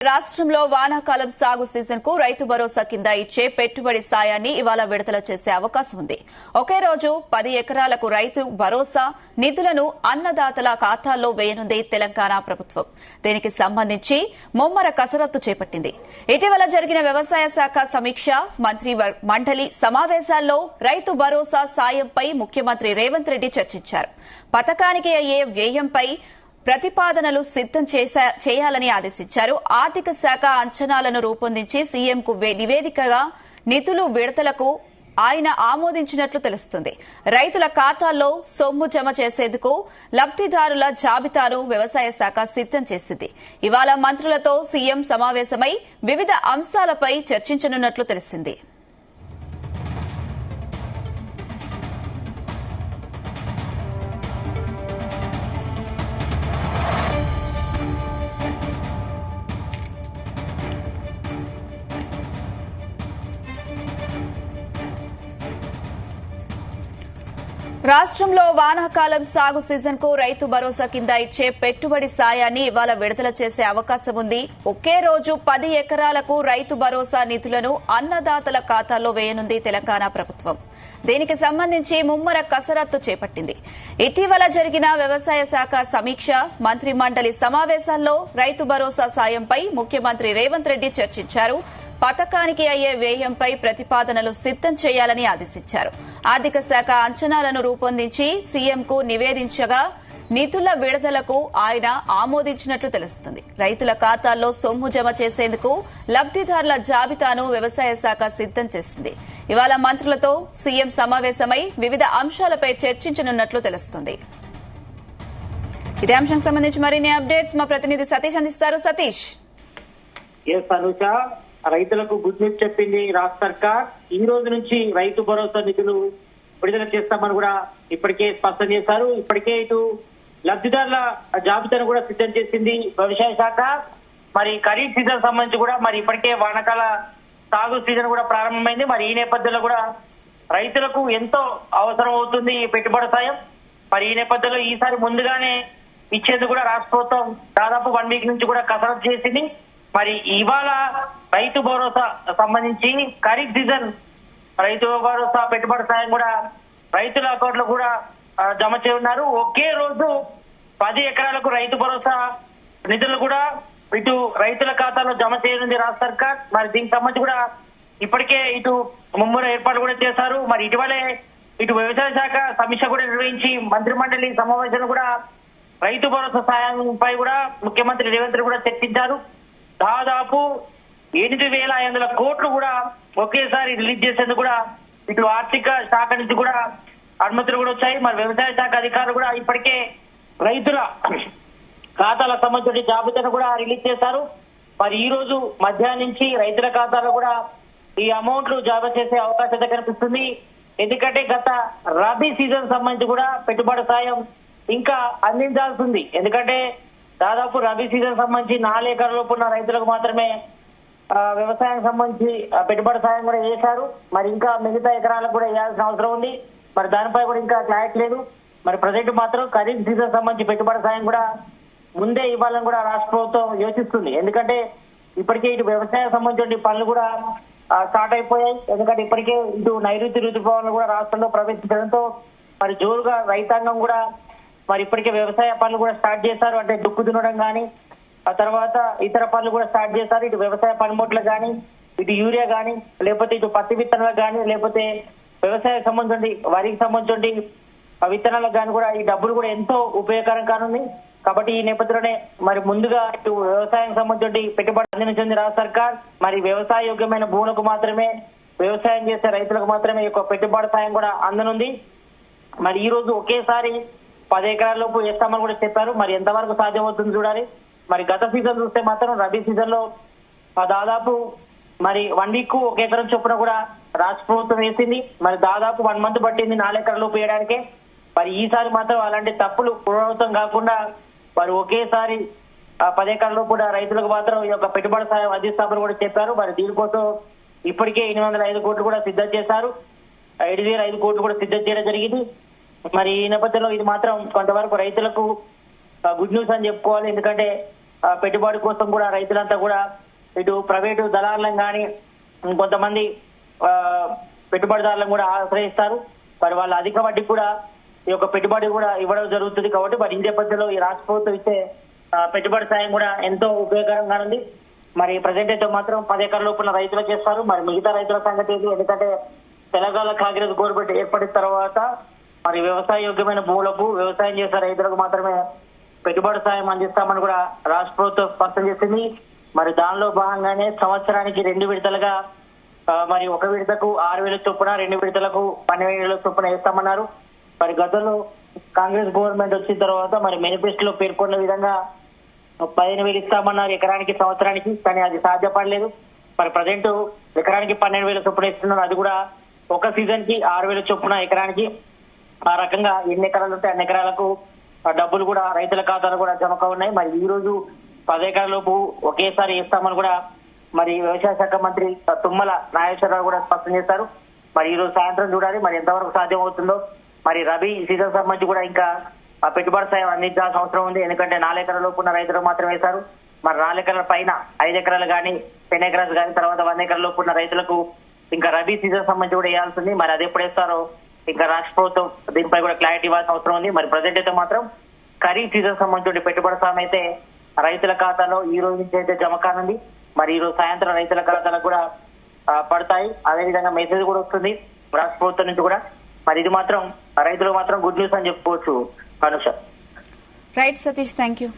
రాష్ట్రంలో వానాకాలం సాగు సీజన్ కు రైతు భరోసా కింద ఇచ్చే పెట్టుబడి సాయాన్ని ఇవాళ విడుదల చేసే అవకాశం ఉంది. ఒకే రోజు 10 ఎకరాలకు రైతు భరోసా నిధులను అన్నదాతల ఖాతాల్లో వేయనుంది తెలంగాణ ప్రభుత్వం. దీనికి సంబంధించి ముమ్మర కసరత్తు చేపట్టింది. ఇటీవల జరిగిన వ్యవసాయ శాఖ సమీక్ష మంత్రి మండలి సమావేశాల్లో రైతు భరోసా సాయంపై ముఖ్యమంత్రి రేవంత్ రెడ్డి చర్చించారు. పథకానికి అయ్యే వ్యయంపై ప్రతిపాదనలు సిద్దం చేయాలని ఆదేశించారు. ఆర్థిక శాఖ అంచనాలను రూపొందించి సీఎంకు నివేదికగా నిధులు విడుదలకు ఆయన ఆమోదించినట్లు తెలుస్తుంది. రైతుల ఖాతాల్లో సొమ్ము జమ చేసేందుకు లబ్దిదారుల జాబితాను వ్యవసాయ శాఖ సిద్దం చేసింది. ఇవాళ మంత్రులతో సీఎం సమావేశమై వివిధ అంశాలపై చర్చించనున్నట్లు తెలిసింది. రాష్ట్రంలో వానాకాలం సాగు సీజన్ కు రైతు భరోసా కింద ఇచ్చే పెట్టుబడి సాయాన్ని ఇవాళ విడుదల చేసే అవకాశం ఉంది. ఒకే రోజు 10 ఎకరాలకు రైతు భరోసా నిధులను అన్నదాతల ఖాతాల్లో వేయనుంది తెలంగాణ ప్రభుత్వం. దీనికి సంబంధించి ముమ్మర కసరత్తు చేపట్టింది. ఇటీవల జరిగిన వ్యవసాయ శాఖ సమీక్ష మంత్రి మండలి సమావేశాల్లో రైతు భరోసా సాయంపై ముఖ్యమంత్రి రేవంత్ రెడ్డి చర్చించారు. పథకానికి అయ్యే వ్యయంపై ప్రతిపాదనలు సిద్దం చేయాలని ఆదేశించారు. ఆర్థిక శాఖ అంచనాలను రూపొందించి సీఎంకు నివేదించగా నిధుల విడుదలకు ఆయన ఆమోదించినట్లు తెలుస్తుంది. రైతుల ఖాతాల్లో సొమ్ము జమ చేసేందుకు లబ్దిదారుల జాబితాను వ్యవసాయ శాఖ సిద్దం చేసింది. ఇవాళ మంత్రులతో సీఎం సమావేశమై వివిధ అంశాలపై చర్చించనున్నట్లు తెలుస్తుంది. ఇదే అంశానికి సంబంధించి మరిన్ని అప్డేట్స్ మా ప్రతినిధి సతీష్ అందిస్తారు. సతీష్, రైతులకు గుడ్ న్యూస్ చెప్పింది రాష్ట్ర సర్కార్. ఈ రోజు నుంచి రైతు భరోసా నిధులు విడుదల చేస్తామని కూడా ఇప్పటికే స్పష్టం చేశారు. ఇప్పటికే ఇటు లబ్ధిదారుల జాబితాను కూడా సిద్ధం చేసింది వ్యవసాయ శాఖ. మరి ఖరీఫ్ సీజన్ సంబంధించి కూడా మరి ఇప్పటికే వానాకాల సాగు సీజన్ కూడా ప్రారంభమైంది. మరి ఈ నేపథ్యంలో కూడా రైతులకు ఎంతో అవసరం అవుతుంది ఈ పెట్టుబడి సాయం. మరి ఈ నేపథ్యంలో ఈసారి ముందుగానే ఇచ్చేందుకు కూడా రాష్ట్ర ప్రభుత్వం దాదాపు 1 వీక్ నుంచి కూడా కసరత్తు చేసింది. మరి ఇవాళ రైతు భరోసా సంబంధించి ఖరీఫ్ సీజన్ రైతు భరోసా పెట్టుబడి సాయం కూడా రైతుల అకౌంట్లో కూడా జమ చేయనున్నారు. ఒకే రోజు 10 ఎకరాలకు రైతు భరోసా నిధులు కూడా ఇటు రైతుల ఖాతాలో జమ చేయనుంది రాష్ట్ర సర్కార్. మరి దీనికి సంబంధించి కూడా ఇప్పటికే ఇటు ముమ్మర ఏర్పాట్లు కూడా చేశారు. మరి ఇటీవలే ఇటు వ్యవసాయ శాఖ సమీక్ష కూడా నిర్వహించి మంత్రి మండలి సమావేశంలో కూడా రైతు భరోసా సాయంపై కూడా ముఖ్యమంత్రి రేవంత్ రెడ్డి కూడా చర్చించారు. దాదాపు 8,500 కోట్లు కూడా ఒకేసారి రిలీజ్ చేసేందుకు కూడా ఇటు ఆర్థిక శాఖ నుంచి కూడా అనుమతులు కూడా వచ్చాయి. మరి వ్యవసాయ శాఖ అధికారులు కూడా ఇప్పటికే రైతుల ఖాతాలకు సంబంధించిన జాబితాను కూడా రిలీజ్ చేశారు. మరి ఈ రోజు మధ్యాహ్నం నుంచి రైతుల ఖాతాలో కూడా ఈ అమౌంట్లు జమ చేసే అవకాశం అయితే కనిపిస్తుంది. ఎందుకంటే గత రబీ సీజన్ సంబంధించి కూడా పెట్టుబడి సాయం ఇంకా అందించాల్సి ఉంది. ఎందుకంటే దాదాపు రబీ సీజన్ సంబంధించి 4 ఎకరాల లోపు ఉన్న రైతులకు మాత్రమే వ్యవసాయానికి సంబంధించి పెట్టుబడి సాయం కూడా చేశారు. మరి ఇంకా మిగతా ఎకరాలకు కూడా వేయాల్సిన అవసరం ఉంది. మరి దానిపై కూడా ఇంకా క్లారిటీ లేదు. మరి ప్రజెంట్ మాత్రం ఖరీఫ్ సీజన్ సంబంధించి పెట్టుబడి సాయం కూడా ముందే ఇవ్వాలని కూడా రాష్ట్ర ప్రభుత్వం యోచిస్తుంది. ఎందుకంటే ఇప్పటికే ఇటు వ్యవసాయం సంబంధించిన పనులు కూడా స్టార్ట్ అయిపోయాయి. ఎందుకంటే ఇప్పటికే ఇటు నైరుతి ఋతుపవనాలు కూడా రాష్ట్రంలో ప్రవేశించడంతో మరి జోరుగా రైతాంగం కూడా మరి ఇప్పటికే వ్యవసాయ పనులు కూడా స్టార్ట్ చేశారు. అంటే దుక్కు దున్నడం కానీ ఆ తర్వాత ఇతర పనులు కూడా స్టార్ట్ చేశారు. ఇటు వ్యవసాయ పనిముట్లకు కానీ ఇటు యూరియా కానీ లేకపోతే ఇటు పత్తి విత్తనాలకు కానీ లేకపోతే వ్యవసాయ సంబంధించి వరికి సంబంధించి విత్తనాలకు కానీ కూడా ఈ డబ్బులు కూడా ఎంతో ఉపయోగకరం కానుంది. కాబట్టి ఈ నేపథ్యంలోనే మరి ముందుగా ఇటు వ్యవసాయం సంబంధించి పెట్టుబడి అందించింది రాష్ట్ర సర్కార్. మరి వ్యవసాయ యోగ్యమైన భూములకు మాత్రమే వ్యవసాయం చేసే రైతులకు మాత్రమే ఈ పెట్టుబడి సాయం కూడా అందనుంది. మరి ఈ రోజు ఒకేసారి 10 ఎకరాల లోపు వేస్తామని కూడా చెప్పారు. మరి ఎంతవరకు సాధ్యమవుతుంది చూడాలి. మరి గత సీజన్ చూస్తే మాత్రం రబీ సీజన్ లో దాదాపు మరి 1 వీక్ 1 ఎకరం చొప్పున కూడా రాష్ట్ర ప్రభుత్వం వేసింది. మరి దాదాపు 1 మంత్ పట్టింది 4 ఎకరాల లోపు వేయడానికే. మరి ఈసారి మాత్రం అలాంటి తప్పులు పునరావృతం కాకుండా మరి ఒకేసారి 10 ఎకరాల లోపు కూడా రైతులకు మాత్రం ఈ యొక్క పెట్టుబడి సాయం అందిస్తామని కూడా చెప్పారు. మరి దీనికోసం ఇప్పటికే 805 కోట్లు కూడా సిద్ధం చేశారు. 5,005 కోట్లు కూడా సిద్ధం చేయడం జరిగింది. మరి ఈ నేపథ్యంలో ఇది మాత్రం కొంతవరకు రైతులకు గుడ్ న్యూస్ అని చెప్పుకోవాలి. ఎందుకంటే పెట్టుబడి కోసం కూడా రైతులంతా కూడా ఇటు ప్రైవేటు దళాలను కానీ కొంతమంది పెట్టుబడిదారులను కూడా ఆశ్రయిస్తారు. మరి వాళ్ళ అధిక వడ్డీ కూడా ఈ యొక్క పెట్టుబడి కూడా ఇవ్వడం జరుగుతుంది. కాబట్టి మరి ఈ నేపథ్యంలో ఈ రాష్ట్ర ప్రభుత్వం ఇచ్చే పెట్టుబడి సాయం కూడా ఎంతో ఉపయోగకరంగా ఉంది. మరి ప్రజెంట్ అయితే మాత్రం 10 ఎకరాల లోపున రైతులు చేస్తారు. మరి మిగతా రైతుల సంగతి ఏంటి? ఎందుకంటే తెలంగాణ కాంగ్రెస్ గవర్నమెంట్ ఏర్పడిన తర్వాత మరి వ్యవసాయ యోగ్యమైన భూములకు వ్యవసాయం చేసే రైతులకు మాత్రమే పెట్టుబడి సాయం అందిస్తామని కూడా రాష్ట్ర ప్రభుత్వం స్పష్టం చేసింది. మరి దానిలో భాగంగానే సంవత్సరానికి 2 విడతలుగా మరి ఒక విడతకు 6,000 చొప్పున, 2 విడతలకు 12,000 చొప్పున వేస్తామన్నారు. మరి గతంలో కాంగ్రెస్ గవర్నమెంట్ వచ్చిన తర్వాత మరి మేనిఫెస్టోలో పేర్కొన్న విధంగా 15,000 ఇస్తామన్నారు ఎకరానికి సంవత్సరానికి. కానీ అది సాధ్యపడలేదు. మరి ప్రజెంట్ ఎకరానికి 12,000 చొప్పున ఇస్తున్నారు. అది కూడా ఒక సీజన్ కి 6,000 చొప్పున ఎకరానికి. ఆ రకంగా ఎన్ని ఎకరాలు ఉంటే అన్ని ఎకరాలకు డబ్బులు కూడా రైతుల ఖాతాలు కూడా జమ ఉన్నాయి. మరి ఈ రోజు 10 ఎకరాల లోపు ఒకేసారి ఇస్తామని కూడా మరి వ్యవసాయ శాఖ మంత్రి తుమ్మల నాగేశ్వరరావు కూడా స్పష్టం చేశారు. మరి ఈ రోజు సాయంత్రం చూడాలి మరి ఎంతవరకు సాధ్యం అవుతుందో. మరి రబీ సీజన్ సంబంధించి కూడా ఇంకా పెట్టుబడి సాయం అందించాల్సిన అవసరం ఉంది. ఎందుకంటే 4 ఎకరాల లోపు ఉన్న రైతులు మాత్రం వేశారు. మరి 4 ఎకరాల పైన 5 ఎకరాలు కానీ 10 ఎకరాలు కానీ తర్వాత 100 ఎకరాల లోపు ఉన్న రైతులకు ఇంకా రబీ సీజన్ సంబంధించి కూడా వేయాల్సింది. మరి అది ఎప్పుడు వేస్తారో ఇంకా రాష్ట్ర ప్రభుత్వం దీనిపై కూడా క్లారిటీ ఇవ్వాల్సిన అవసరం ఉంది. మరి ప్రజెంట్ అయితే మాత్రం ఖరీఫ్ సీజన్ సంబంధించి పెట్టుబడి సాయం అయితే రైతుల ఖాతాలో ఈ రోజు నుంచి అయితే జమ కానుంది. మరి ఈ రోజు సాయంత్రం రైతుల ఖాతాలకు కూడా పడతాయి. అదేవిధంగా మెసేజ్ కూడా వస్తుంది రాష్ట్ర ప్రభుత్వం నుంచి కూడా. మరి ఇది మాత్రం రైతులు మాత్రం గుడ్ న్యూస్ అని చెప్పుకోవచ్చు. Anusha. Right Satish, thank you.